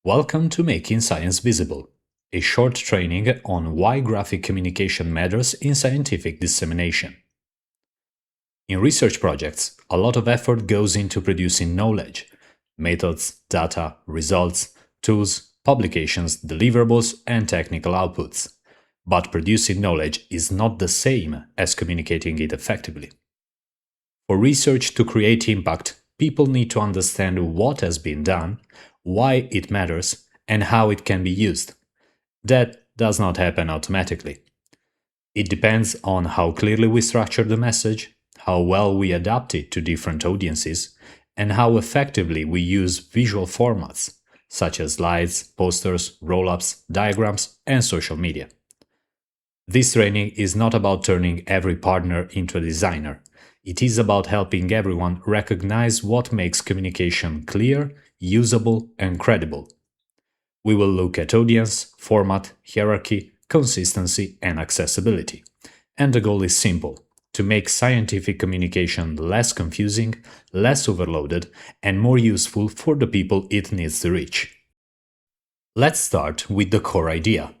Welcome to Making Science Visible, a short training on why graphic communication matters in scientific dissemination. In research projects, a lot of effort goes into producing knowledge, methods, data, results, tools, publications, deliverables, and technical outputs. But producing knowledge is not the same as communicating it effectively. For research to create impact, people need to understand what has been done, why it matters, and how it can be used. That does not happen automatically. It depends on how clearly we structure the message, how well we adapt it to different audiences, and how effectively we use visual formats, such as slides, posters, roll-ups, diagrams, and social media. This training is not about turning every partner into a designer. It is about helping everyone recognize what makes communication clear, usable, and credible. We will look at audience, format, hierarchy, consistency, and accessibility. And the goal is simple: to make scientific communication less confusing, less overloaded, and more useful for the people it needs to reach. Let's start with the core idea.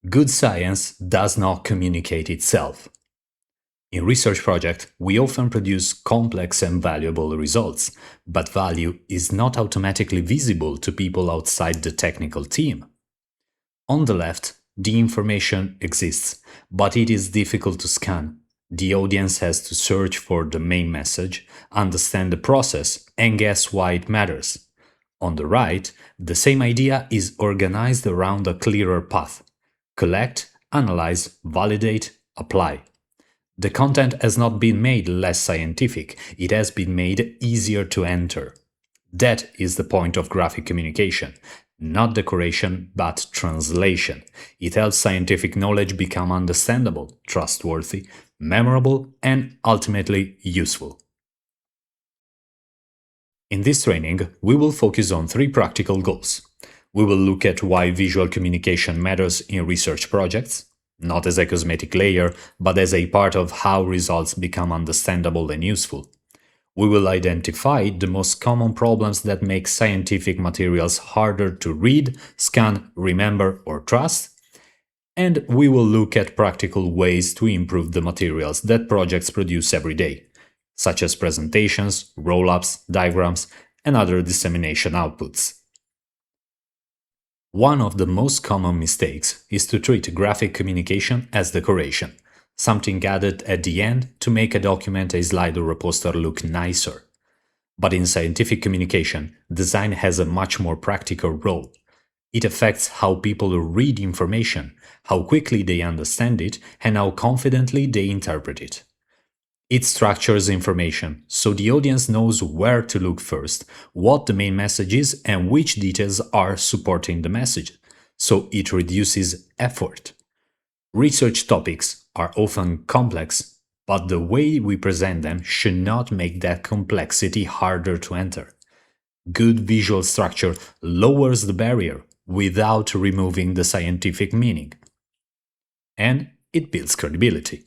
Good science does not communicate itself. In research projects, we often produce complex and valuable results, but value is not automatically visible to people outside the technical team. On the left, the information exists, but it is difficult to scan. The audience has to search for the main message, understand the process, and guess why it matters. On the right, the same idea is organized around a clearer path: collect, analyze, validate, apply. The content has not been made less scientific, it has been made easier to enter. That is the point of graphic communication. Not decoration, but translation. It helps scientific knowledge become understandable, trustworthy, memorable, and ultimately useful. In this training, we will focus on 3 practical goals. We will look at why visual communication matters in research projects, not as a cosmetic layer, but as a part of how results become understandable and useful. We will identify the most common problems that make scientific materials harder to read, scan, remember, or trust. And we will look at practical ways to improve the materials that projects produce every day, such as presentations, roll-ups, diagrams, and other dissemination outputs. One of the most common mistakes is to treat graphic communication as decoration, something added at the end to make a document, a slide, or a poster look nicer. But in scientific communication, design has a much more practical role. It affects how people read information, how quickly they understand it, and how confidently they interpret it. It structures information, so the audience knows where to look first, what the main message is, and which details are supporting the message, so it reduces effort. Research topics are often complex, but the way we present them should not make that complexity harder to enter. Good visual structure lowers the barrier without removing the scientific meaning. And it builds credibility.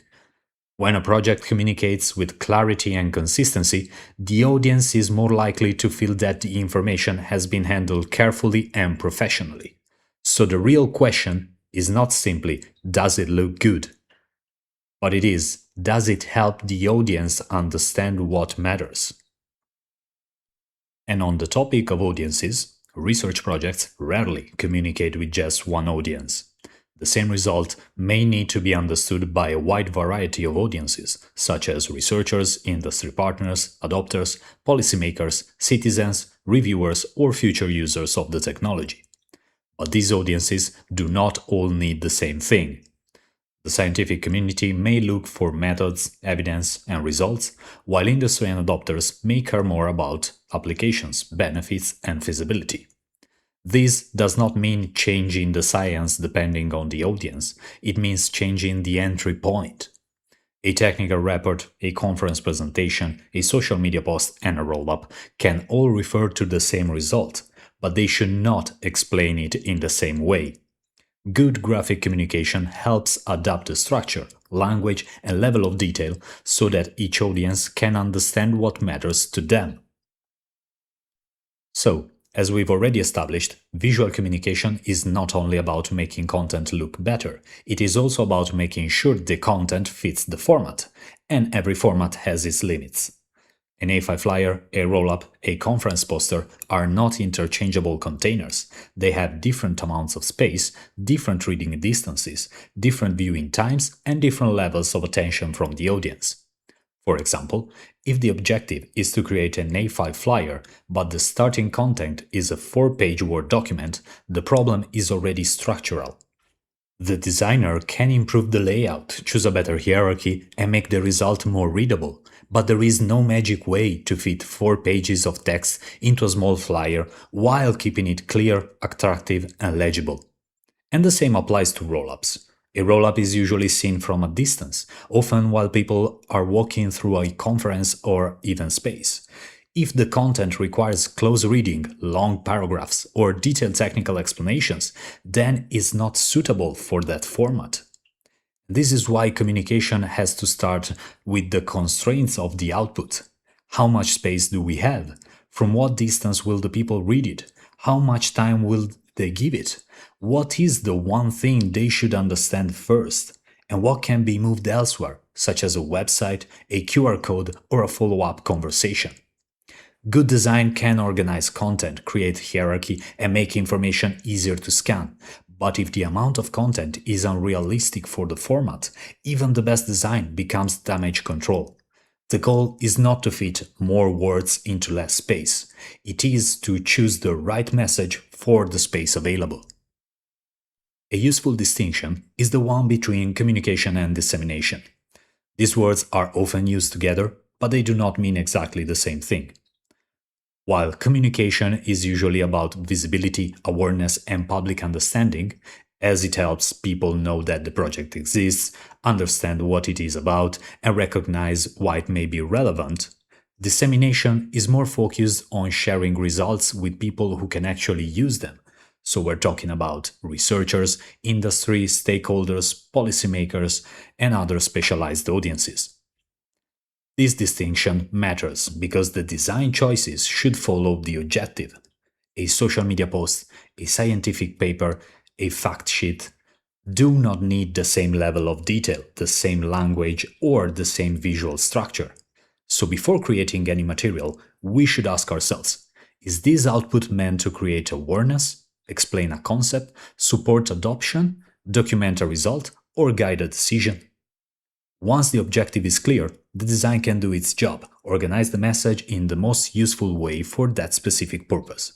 When a project communicates with clarity and consistency, the audience is more likely to feel that the information has been handled carefully and professionally. So the real question is not simply, does it look good? But it is, does it help the audience understand what matters? And on the topic of audiences, research projects rarely communicate with just one audience. The same result may need to be understood by a wide variety of audiences, such as researchers, industry partners, adopters, policymakers, citizens, reviewers, or future users of the technology. But these audiences do not all need the same thing. The scientific community may look for methods, evidence, and results, while industry and adopters may care more about applications, benefits, and feasibility. This does not mean changing the science depending on the audience, it means changing the entry point. A technical report, a conference presentation, a social media post, and a roll-up can all refer to the same result, but they should not explain it in the same way. Good graphic communication helps adapt the structure, language, and level of detail so that each audience can understand what matters to them. So, As we've already established, visual communication is not only about making content look better, it is also about making sure the content fits the format, and every format has its limits. An A5 flyer, a roll-up, a conference poster are not interchangeable containers. They have different amounts of space, different reading distances, different viewing times, and different levels of attention from the audience. For example, if the objective is to create an A5 flyer, but the starting content is a 4-page Word document, the problem is already structural. The designer can improve the layout, choose a better hierarchy, and make the result more readable, but there is no magic way to fit 4 pages of text into a small flyer while keeping it clear, attractive, and legible. And the same applies to roll-ups. A roll-up is usually seen from a distance, often while people are walking through a conference or event space. If the content requires close reading, long paragraphs, or detailed technical explanations, then it's not suitable for that format. This is why communication has to start with the constraints of the output. How much space do we have? From what distance will the people read it? How much time will they give it? What is the one thing they should understand first? And what can be moved elsewhere, such as a website, a QR code, or a follow-up conversation? Good design can organize content, create hierarchy, and make information easier to scan. But if the amount of content is unrealistic for the format, even the best design becomes damage control. The goal is not to fit more words into less space. It is to choose the right message for the space available. A useful distinction is the one between communication and dissemination. These words are often used together, but they do not mean exactly the same thing. While communication is usually about visibility, awareness, and public understanding, as it helps people know that the project exists, understand what it is about, and recognize why it may be relevant, dissemination is more focused on sharing results with people who can actually use them. So we're talking about researchers, industry, stakeholders, policymakers, and other specialized audiences. This distinction matters because the design choices should follow the objective. A social media post, a scientific paper, a fact sheet do not need the same level of detail, the same language, or the same visual structure. So before creating any material, we should ask ourselves, is this output meant to create awareness, explain a concept, support adoption, document a result, or guide a decision? Once the objective is clear, the design can do its job, organize the message in the most useful way for that specific purpose.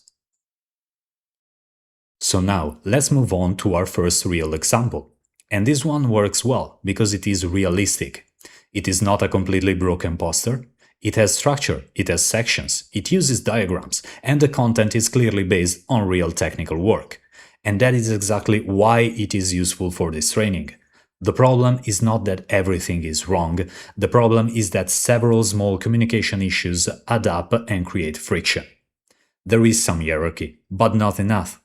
So now, let's move on to our first real example. And this one works well, because it is realistic. It is not a completely broken poster. It has structure, it has sections, it uses diagrams, and the content is clearly based on real technical work. And that is exactly why it is useful for this training. The problem is not that everything is wrong, the problem is that several small communication issues add up and create friction. There is some hierarchy, but not enough.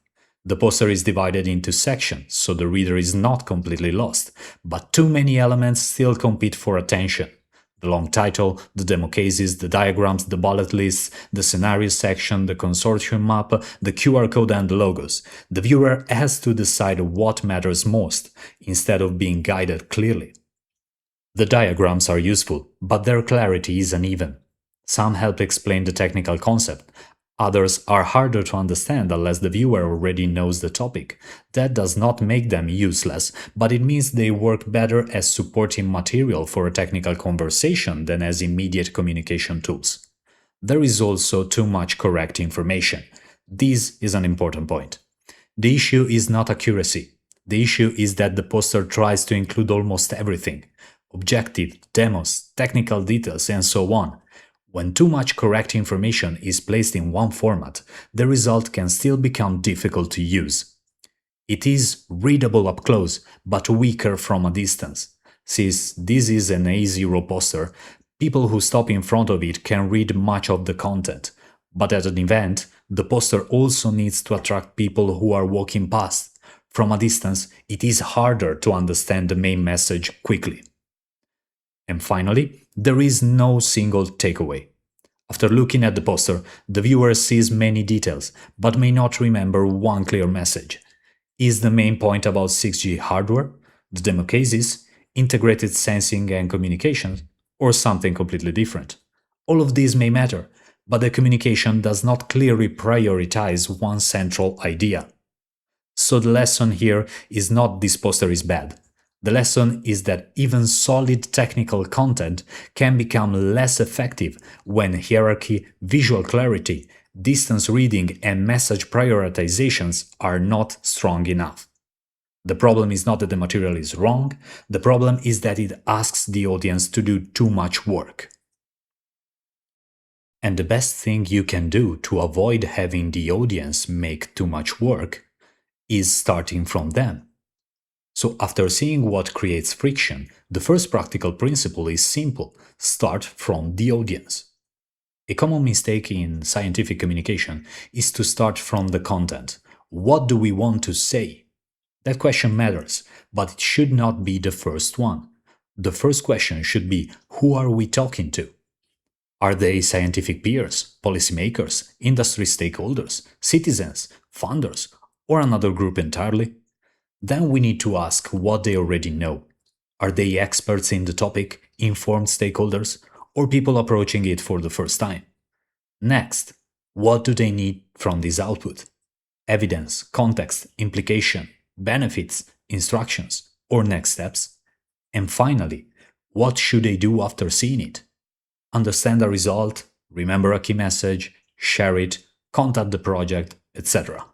The poster is divided into sections, so the reader is not completely lost, but too many elements still compete for attention. The long title, the demo cases, the diagrams, the bullet lists, the scenario section, the consortium map, the QR code and the logos. The viewer has to decide what matters most, instead of being guided clearly. The diagrams are useful, but their clarity is uneven. Some help explain the technical concept. Others are harder to understand unless the viewer already knows the topic. That does not make them useless, but it means they work better as supporting material for a technical conversation than as immediate communication tools. There is also too much correct information. This is an important point. The issue is not accuracy. The issue is that the poster tries to include almost everything: objective, demos, technical details, and so on. When too much correct information is placed in one format, the result can still become difficult to use. It is readable up close, but weaker from a distance. Since this is an A0 poster, people who stop in front of it can read much of the content. But at an event, the poster also needs to attract people who are walking past. From a distance, it is harder to understand the main message quickly. And finally, there is no single takeaway. After looking at the poster, the viewer sees many details, but may not remember one clear message. Is the main point about 6G hardware, the demo cases, integrated sensing and communications, or something completely different? All of these may matter, but the communication does not clearly prioritize one central idea. So the lesson here is not this poster is bad. The lesson is that even solid technical content can become less effective when hierarchy, visual clarity, distance reading, and message prioritizations are not strong enough. The problem is not that the material is wrong, the problem is that it asks the audience to do too much work. And the best thing you can do to avoid having the audience make too much work is starting from them. So after seeing what creates friction, the first practical principle is simple: start from the audience. A common mistake in scientific communication is to start from the content. What do we want to say? That question matters, but it should not be the first one. The first question should be, who are we talking to? Are they scientific peers, policymakers, industry stakeholders, citizens, funders, or another group entirely? Then we need to ask what they already know. Are they experts in the topic, informed stakeholders, or people approaching it for the first time? Next, what do they need from this output? Evidence, context, implication, benefits, instructions, or next steps? And finally, what should they do after seeing it? Understand the result, remember a key message, share it, contact the project, etc.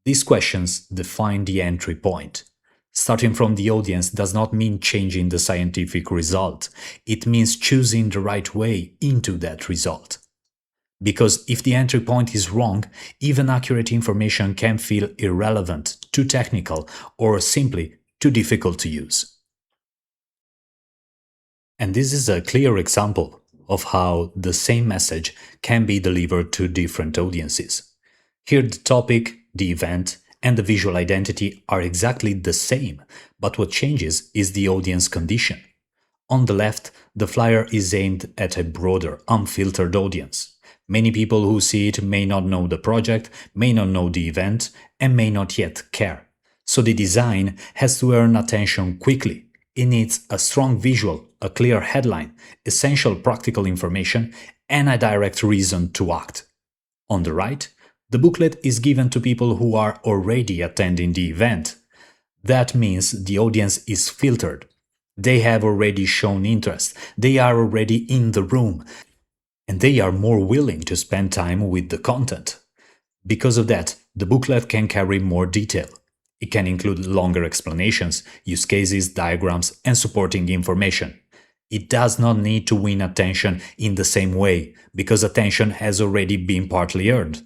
These questions define the entry point. Starting from the audience does not mean changing the scientific result. It means choosing the right way into that result. Because if the entry point is wrong, even accurate information can feel irrelevant, too technical, or simply too difficult to use. And this is a clear example of how the same message can be delivered to different audiences. Here the topic, the event, and the visual identity are exactly the same, but what changes is the audience condition. On the left, the flyer is aimed at a broader, unfiltered audience. Many people who see it may not know the project, may not know the event, and may not yet care. So the design has to earn attention quickly. It needs a strong visual, a clear headline, essential practical information, and a direct reason to act. On the right, the booklet is given to people who are already attending the event. That means the audience is filtered. They have already shown interest, they are already in the room, and they are more willing to spend time with the content. Because of that, the booklet can carry more detail. It can include longer explanations, use cases, diagrams, and supporting information. It does not need to win attention in the same way, because attention has already been partly earned.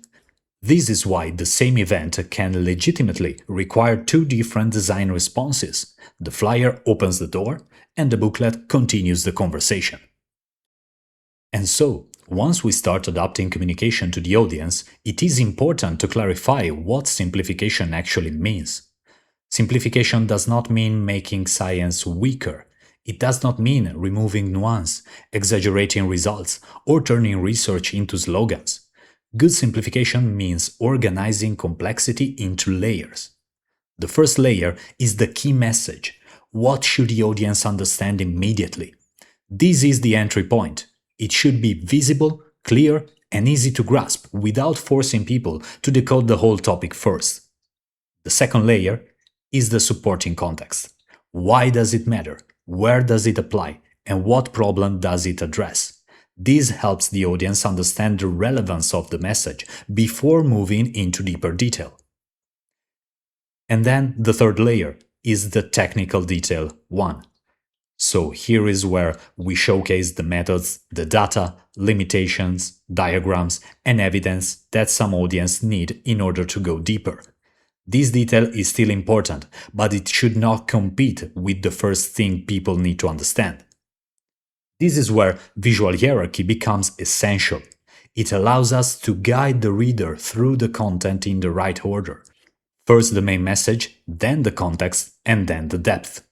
This is why the same event can legitimately require two different design responses. The flyer opens the door, and the booklet continues the conversation. And so, once we start adapting communication to the audience, it is important to clarify what simplification actually means. Simplification does not mean making science weaker. It does not mean removing nuance, exaggerating results, or turning research into slogans. Good simplification means organizing complexity into layers. The first layer is the key message. What should the audience understand immediately? This is the entry point. It should be visible, clear, and easy to grasp without forcing people to decode the whole topic first. The second layer is the supporting context. Why does it matter? Where does it apply? And what problem does it address? This helps the audience understand the relevance of the message before moving into deeper detail. And then the third layer is the technical detail one. So here is where we showcase the methods, the data, limitations, diagrams, and evidence that some audience need in order to go deeper. This detail is still important, but it should not compete with the first thing people need to understand. This is where visual hierarchy becomes essential. It allows us to guide the reader through the content in the right order. First the main message, then the context, and then the depth.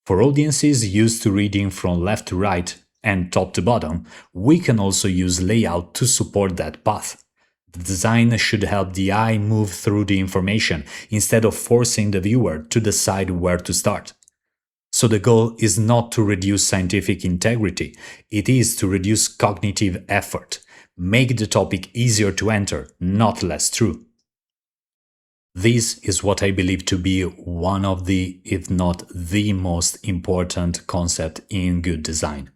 For audiences used to reading from left to right, and top to bottom, we can also use layout to support that path. The design should help the eye move through the information instead of forcing the viewer to decide where to start. So the goal is not to reduce scientific integrity, it is to reduce cognitive effort, make the topic easier to enter, not less true. This is what I believe to be one of the, if not the most important concept in good design.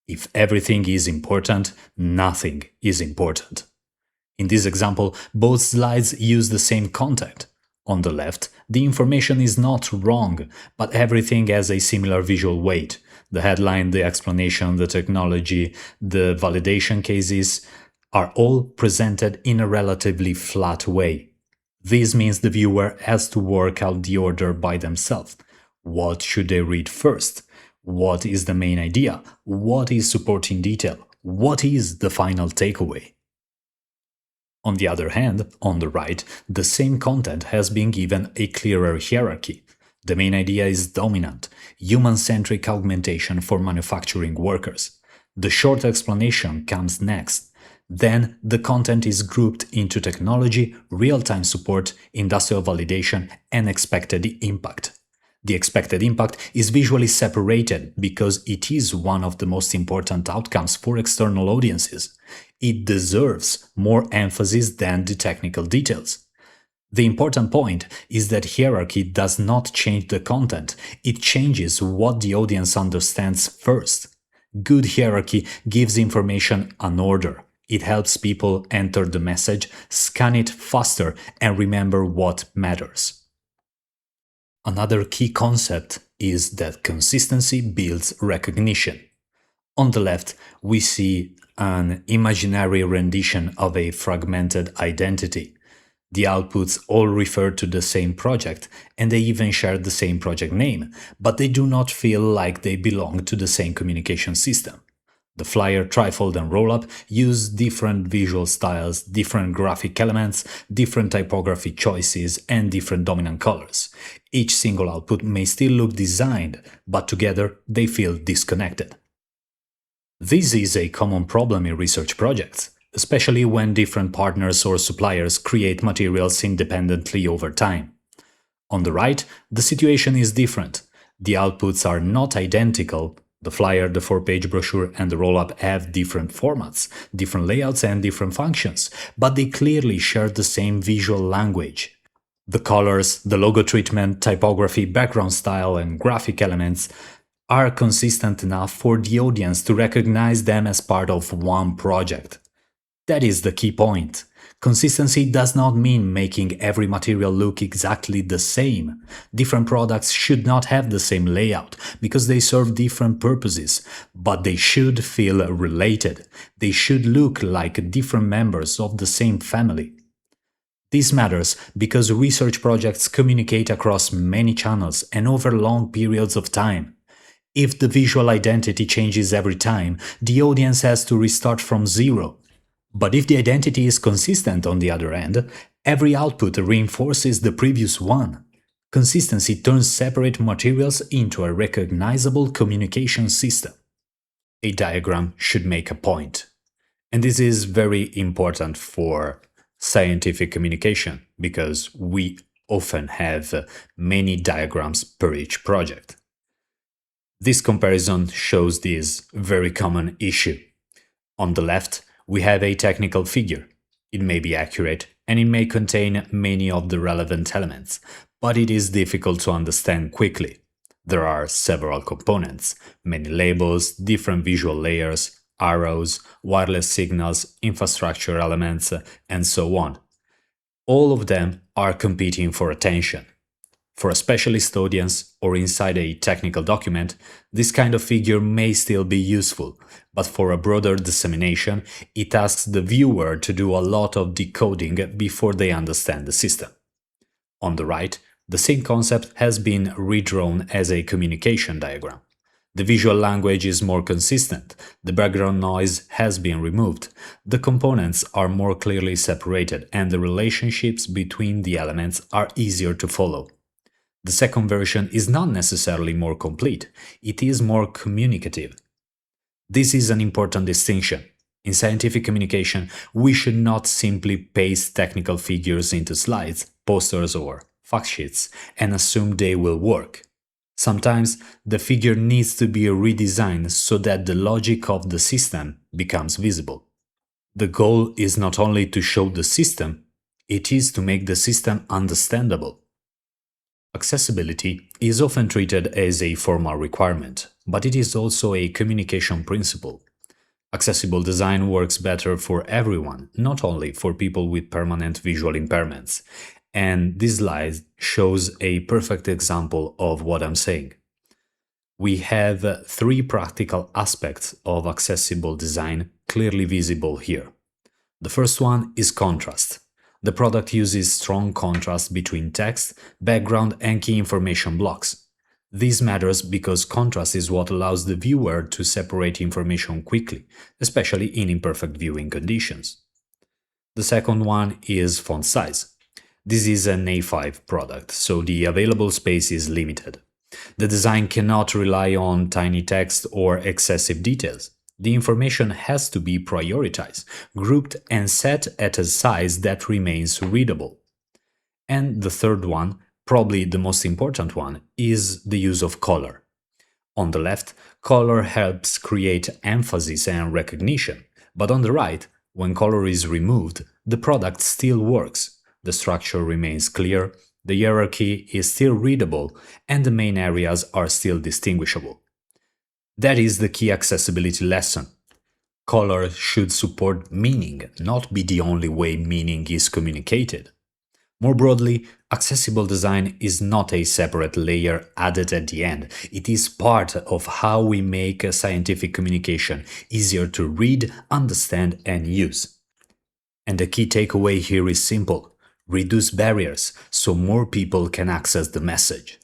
If everything is important, nothing is important. In this example, both slides use the same content. On the left, the information is not wrong, but everything has a similar visual weight. The headline, the explanation, the technology, the validation cases are all presented in a relatively flat way. This means the viewer has to work out the order by themselves. What should they read first? What is the main idea? What is supporting detail? What is the final takeaway? On the other hand, on the right, the same content has been given a clearer hierarchy. The main idea is dominant, human-centric augmentation for manufacturing workers. The short explanation comes next. Then the content is grouped into technology, real-time support, industrial validation, and expected impact. The expected impact is visually separated because it is one of the most important outcomes for external audiences. It deserves more emphasis than the technical details. The important point is that hierarchy does not change the content, it changes what the audience understands first. Good hierarchy gives information an order. It helps people enter the message, scan it faster, and remember what matters. Another key concept is that consistency builds recognition. On the left, we see an imaginary rendition of a fragmented identity. The outputs all refer to the same project, and they even share the same project name, but they do not feel like they belong to the same communication system. The flyer, trifold, and roll-up use different visual styles, different graphic elements, different typography choices, and different dominant colors. Each single output may still look designed, but together they feel disconnected. This is a common problem in research projects, especially when different partners or suppliers create materials independently over time. On the right, the situation is different. The outputs are not identical. The flyer, the 4-page brochure, and the roll-up have different formats, different layouts, and different functions, but they clearly share the same visual language. The colors, the logo treatment, typography, background style, and graphic elements are consistent enough for the audience to recognize them as part of one project. That is the key point. Consistency does not mean making every material look exactly the same. Different products should not have the same layout, because they serve different purposes, but they should feel related. They should look like different members of the same family. This matters because research projects communicate across many channels and over long periods of time. If the visual identity changes every time, the audience has to restart from zero. But if the identity is consistent on the other end, every output reinforces the previous one. Consistency turns separate materials into a recognizable communication system. A diagram should make a point. And this is very important for scientific communication, because we often have many diagrams per each project. This comparison shows this very common issue. On the left, we have a technical figure. It may be accurate and it may contain many of the relevant elements, but it is difficult to understand quickly. There are several components, many labels, different visual layers, arrows, wireless signals, infrastructure elements, and so on. All of them are competing for attention. For a specialist audience or inside a technical document, this kind of figure may still be useful, but for a broader dissemination, it asks the viewer to do a lot of decoding before they understand the system. On the right, the same concept has been redrawn as a communication diagram. The visual language is more consistent, the background noise has been removed, the components are more clearly separated, and the relationships between the elements are easier to follow. The second version is not necessarily more complete, it is more communicative. This is an important distinction. In scientific communication, we should not simply paste technical figures into slides, posters, or fact sheets and assume they will work. Sometimes the figure needs to be redesigned so that the logic of the system becomes visible. The goal is not only to show the system, it is to make the system understandable. Accessibility is often treated as a formal requirement, but it is also a communication principle. Accessible design works better for everyone, not only for people with permanent visual impairments. And this slide shows a perfect example of what I'm saying. We have three practical aspects of accessible design clearly visible here. The first one is contrast. The product uses strong contrast between text, background, and key information blocks. This matters because contrast is what allows the viewer to separate information quickly, especially in imperfect viewing conditions. The second one is font size. This is an A5 product, so the available space is limited. The design cannot rely on tiny text or excessive details. The information has to be prioritized, grouped, and set at a size that remains readable. And the third one, probably the most important one, is the use of color. On the left, color helps create emphasis and recognition, but on the right, when color is removed, the product still works. The structure remains clear, the hierarchy is still readable, and the main areas are still distinguishable. That is the key accessibility lesson. Color should support meaning, not be the only way meaning is communicated. More broadly, accessible design is not a separate layer added at the end. It is part of how we make scientific communication easier to read, understand, and use. And the key takeaway here is simple: reduce barriers so more people can access the message.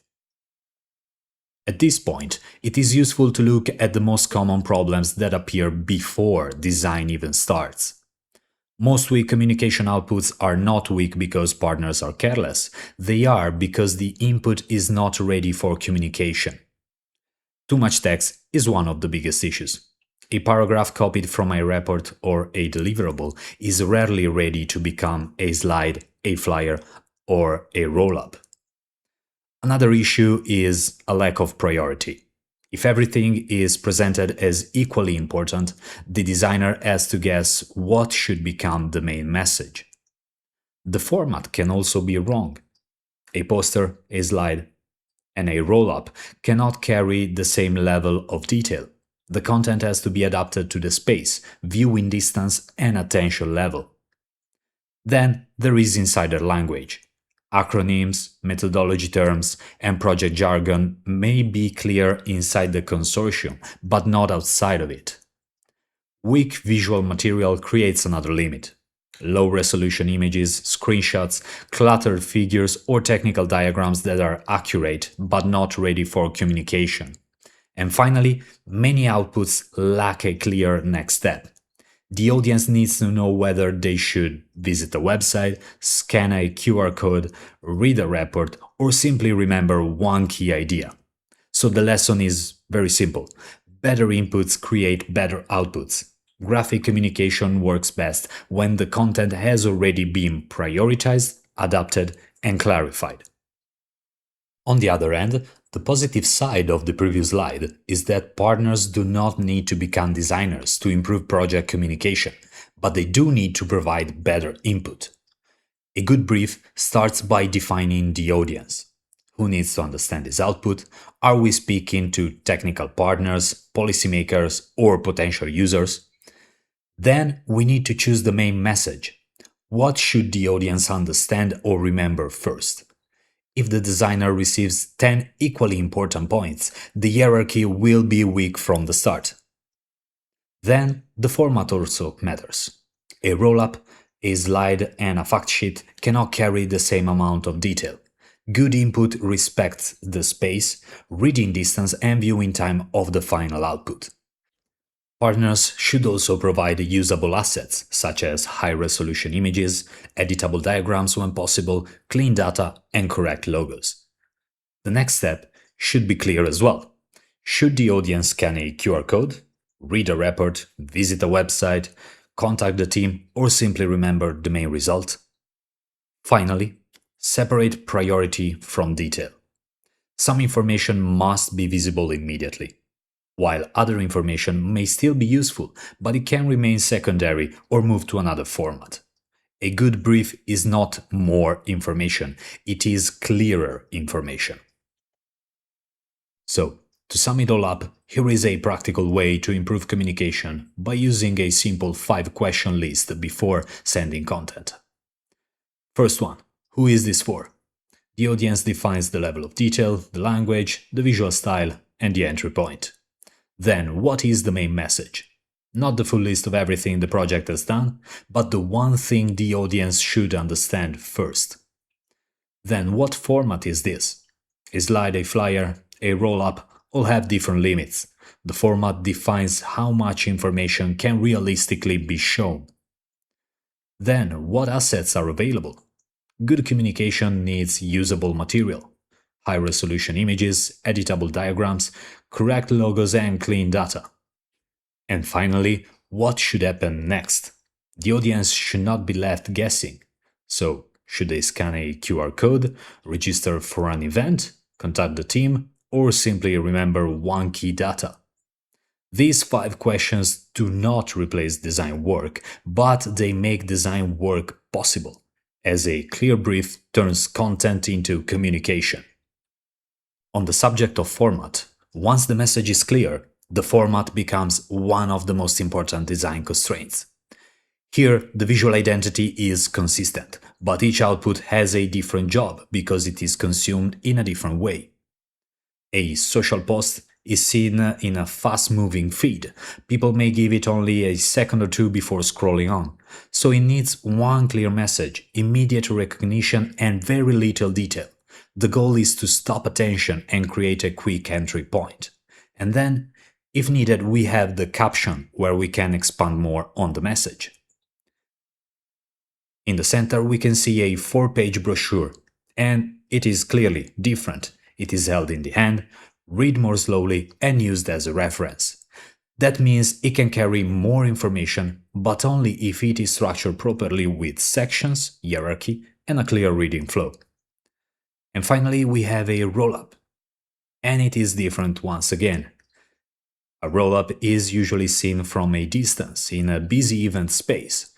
At this point, it is useful to look at the most common problems that appear before design even starts. Most weak communication outputs are not weak because partners are careless, they are because the input is not ready for communication. Too much text is one of the biggest issues. A paragraph copied from a report or a deliverable is rarely ready to become a slide, a flyer, or a roll-up. Another issue is a lack of priority. If everything is presented as equally important, the designer has to guess what should become the main message. The format can also be wrong. A poster, a slide, and a roll-up cannot carry the same level of detail. The content has to be adapted to the space, viewing distance, and attention level. Then there is insider language. Acronyms, methodology terms, and project jargon may be clear inside the consortium, but not outside of it. Weak visual material creates another limit. Low-resolution images, screenshots, cluttered figures, or technical diagrams that are accurate but not ready for communication. And finally, many outputs lack a clear next step. The audience needs to know whether they should visit a website, scan a QR code, read a report, or simply remember one key idea. So the lesson is very simple. Better inputs create better outputs. Graphic communication works best when the content has already been prioritized, adapted, and clarified. On the other hand, the positive side of the previous slide is that partners do not need to become designers to improve project communication, but they do need to provide better input. A good brief starts by defining the audience. Who needs to understand this output? Are we speaking to technical partners, policymakers, or potential users? Then we need to choose the main message. What should the audience understand or remember first? If the designer receives 10 equally important points, the hierarchy will be weak from the start. Then, the format also matters. A roll-up, a slide, and a fact sheet cannot carry the same amount of detail. Good input respects the space, reading distance, and viewing time of the final output. Partners should also provide usable assets, such as high-resolution images, editable diagrams when possible, clean data, and correct logos. The next step should be clear as well. Should the audience scan a QR code? read a report, visit a website, contact the team, or simply remember the main result? Finally, separate priority from detail. Some information must be visible immediately, while other information may still be useful, but it can remain secondary or move to another format. A good brief is not more information, it is clearer information. So, to sum it all up, here is a practical way to improve communication by using a simple 5-question list before sending content. First one, who is this for? The audience defines the level of detail, the language, the visual style, and the entry point. Then, what is the main message? Not the full list of everything the project has done, but the one thing the audience should understand first. Then, what format is this? A slide, a flyer, a roll-up all have different limits. The format defines how much information can realistically be shown. Then, what assets are available? Good communication needs usable material, high-resolution images, editable diagrams, correct logos, and clean data. And finally, what should happen next? The audience should not be left guessing. So, should they scan a QR code, register for an event, contact the team, or simply remember one key data? These 5 questions do not replace design work, but they make design work possible, as a clear brief turns content into communication. On the subject of format, once the message is clear, the format becomes one of the most important design constraints. Here, the visual identity is consistent, but each output has a different job because it is consumed in a different way. A social post is seen in a fast-moving feed. People may give it only a second or two before scrolling on, so it needs one clear message, immediate recognition, and very little detail. The goal is to stop attention and create a quick entry point. And then, if needed, we have the caption, where we can expand more on the message. In the center, we can see a 4-page brochure, and it is clearly different. It is held in the hand, read more slowly, and used as a reference. That means it can carry more information, but only if it is structured properly with sections, hierarchy, and a clear reading flow. And finally, we have a roll-up. And it is different once again. A roll-up is usually seen from a distance in a busy event space.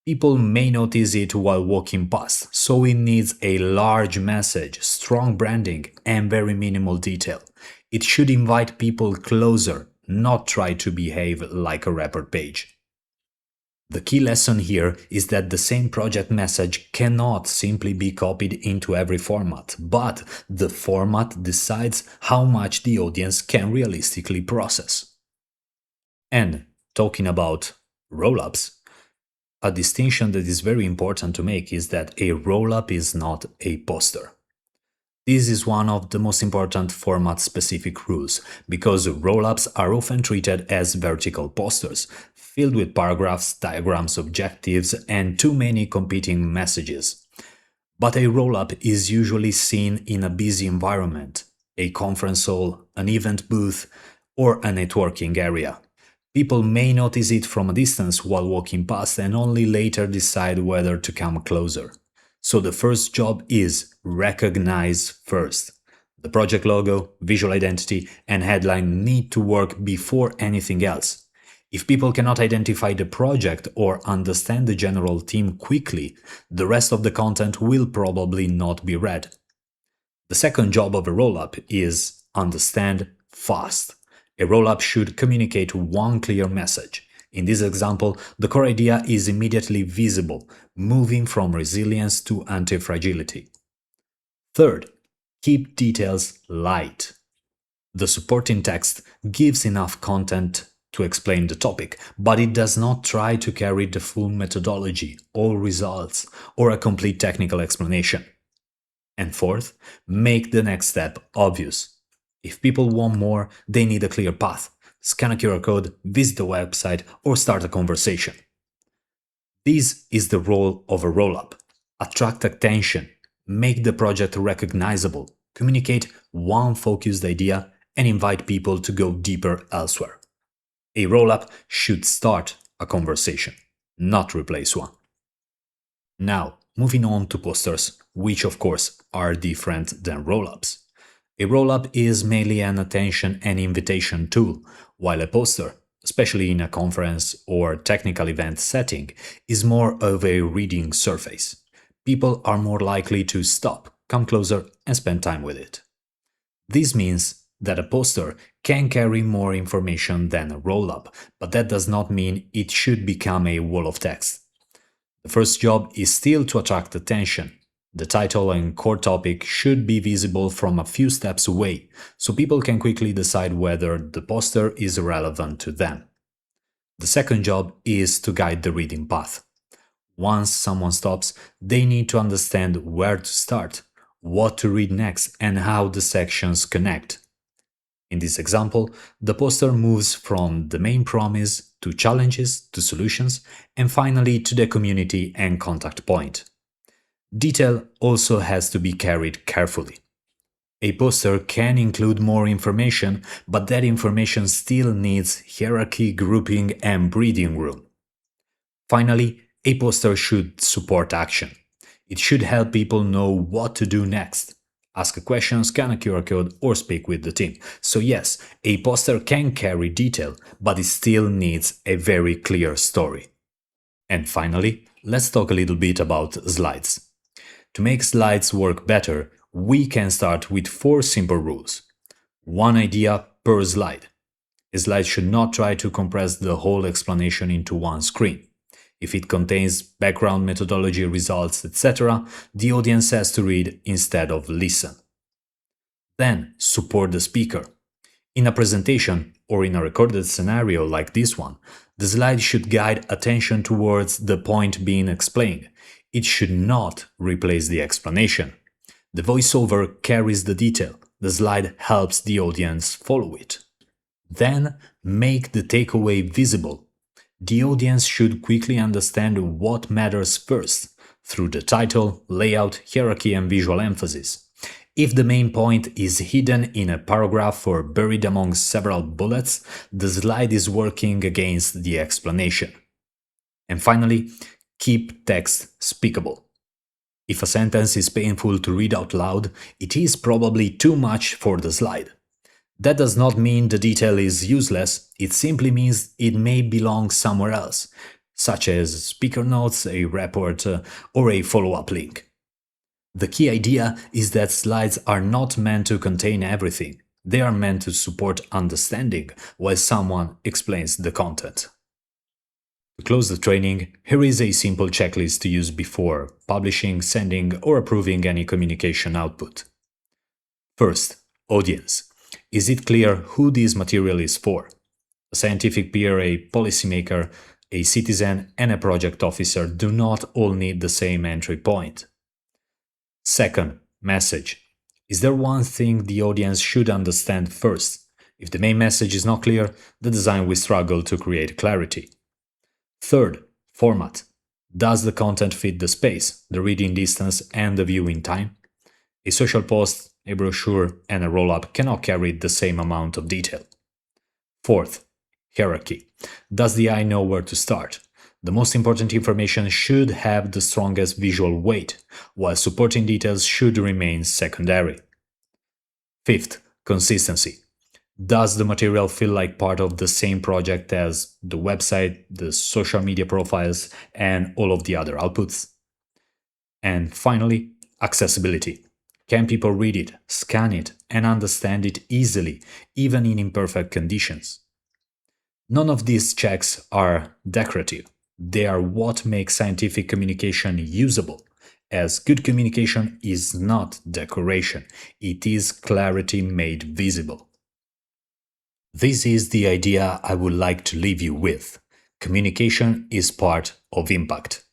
People may notice it while walking past, so it needs a large message, strong branding, and very minimal detail. It should invite people closer, not try to behave like a report page. The key lesson here is that the same project message cannot simply be copied into every format, but the format decides how much the audience can realistically process. And talking about roll-ups, a distinction that is very important to make is that a roll-up is not a poster. This is one of the most important format-specific rules, because roll-ups are often treated as vertical posters, filled with paragraphs, diagrams, objectives, and too many competing messages. But a roll-up is usually seen in a busy environment, a conference hall, an event booth, or a networking area. People may notice it from a distance while walking past and only later decide whether to come closer. So the first job is recognize first. The project logo, visual identity, and headline need to work before anything else. If people cannot identify the project or understand the general theme quickly, the rest of the content will probably not be read. The second job of a roll-up is understand fast. A roll-up should communicate one clear message. In this example, the core idea is immediately visible, moving from resilience to anti-fragility. Third, keep details light. The supporting text gives enough content to explain the topic, but it does not try to carry the full methodology, all results, or a complete technical explanation. And fourth, make the next step obvious. If people want more, they need a clear path. Scan a QR code, visit a website, or start a conversation. This is the role of a roll-up. Attract attention, make the project recognizable, communicate one focused idea, and invite people to go deeper elsewhere. A roll-up should start a conversation, not replace one. Now, moving on to posters, which of course are different than roll-ups. A roll-up is mainly an attention and invitation tool, while a poster, especially in a conference or technical event setting, is more of a reading surface. People are more likely to stop, come closer, and spend time with it. This means that a poster can carry more information than a roll-up, but that does not mean it should become a wall of text. The first job is still to attract attention. The title and core topic should be visible from a few steps away, so people can quickly decide whether the poster is relevant to them. The second job is to guide the reading path. Once someone stops, they need to understand where to start, what to read next, and how the sections connect. In this example, the poster moves from the main promise to challenges to solutions, and finally to the community and contact point. Detail also has to be carried carefully. A poster can include more information, but that information still needs hierarchy, grouping, and breathing room. Finally, a poster should support action. It should help people know what to do next. Ask a question, scan a QR code, or speak with the team. So yes, a poster can carry detail, but it still needs a very clear story. And finally, let's talk a little bit about slides. To make slides work better, we can start with 4 simple rules. One idea per slide. A slide should not try to compress the whole explanation into one screen. If it contains background, methodology, results, etc., the audience has to read instead of listen. Then, support the speaker. In a presentation or in a recorded scenario like this one, the slide should guide attention towards the point being explained. It should not replace the explanation. The voiceover carries the detail. The slide helps the audience follow it. Then, make the takeaway visible. The audience should quickly understand what matters first, through the title, layout, hierarchy, and visual emphasis. If the main point is hidden in a paragraph or buried among several bullets, the slide is working against the explanation. And finally, keep text speakable. If a sentence is painful to read out loud, it is probably too much for the slide. That does not mean the detail is useless, it simply means it may belong somewhere else, such as speaker notes, a report, or a follow-up link. The key idea is that slides are not meant to contain everything. They are meant to support understanding while someone explains the content. To close the training, here is a simple checklist to use before publishing, sending, or approving any communication output. First, audience. Is it clear who this material is for? A scientific peer, a policymaker, a citizen, and a project officer do not all need the same entry point. Second, message. Is there one thing the audience should understand first? If the main message is not clear, the design will struggle to create clarity. Third, format. Does the content fit the space, the reading distance, and the viewing time? A social post, a brochure, and a roll-up cannot carry the same amount of detail. Fourth, hierarchy. Does the eye know where to start? The most important information should have the strongest visual weight, while supporting details should remain secondary. Fifth, consistency. Does the material feel like part of the same project as the website, the social media profiles, and all of the other outputs? And finally, accessibility. Can people read it, scan it, and understand it easily, even in imperfect conditions? None of these checks are decorative. They are what makes scientific communication usable, as good communication is not decoration, it is clarity made visible. This is the idea I would like to leave you with. Communication is part of impact.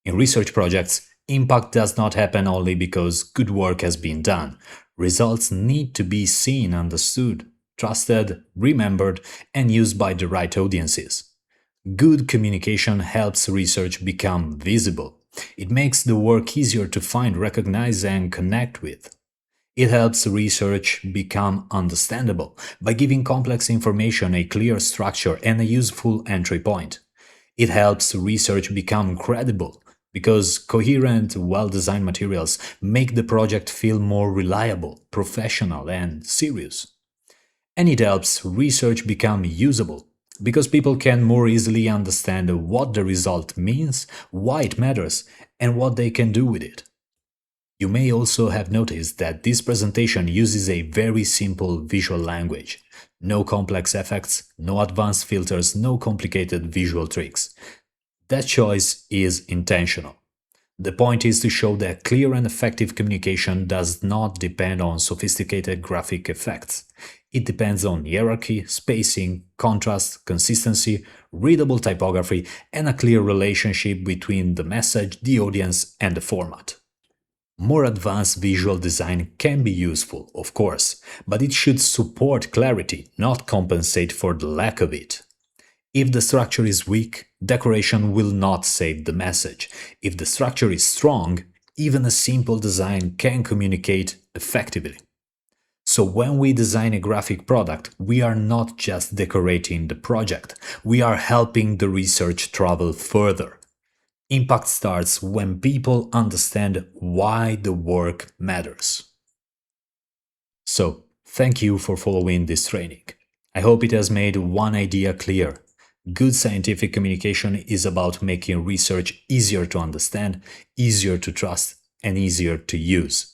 In research projects, impact does not happen only because good work has been done. Results need to be seen, understood, trusted, remembered, and used by the right audiences. Good communication helps research become visible. It makes the work easier to find, recognize, and connect with. It helps research become understandable by giving complex information a clear structure and a useful entry point. It helps research become credible because coherent, well-designed materials make the project feel more reliable, professional, and serious. And it helps research become usable because people can more easily understand what the result means, why it matters, and what they can do with it. You may also have noticed that this presentation uses a very simple visual language. No complex effects, no advanced filters, no complicated visual tricks. That choice is intentional. The point is to show that clear and effective communication does not depend on sophisticated graphic effects. It depends on hierarchy, spacing, contrast, consistency, readable typography, and a clear relationship between the message, the audience, and the format. More advanced visual design can be useful, of course, but it should support clarity, not compensate for the lack of it. If the structure is weak, decoration will not save the message. If the structure is strong, even a simple design can communicate effectively. So when we design a graphic product, we are not just decorating the project, we are helping the research travel further. Impact starts when people understand why the work matters. So, thank you for following this training. I hope it has made one idea clear. Good scientific communication is about making research easier to understand, easier to trust, and easier to use.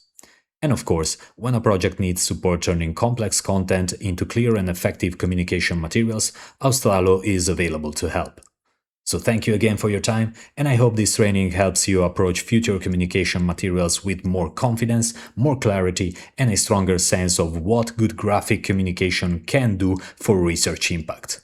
And of course, when a project needs support turning complex content into clear and effective communication materials, AUSTRALO is available to help. So thank you again for your time, and I hope this training helps you approach future communication materials with more confidence, more clarity, and a stronger sense of what good graphic communication can do for research impact.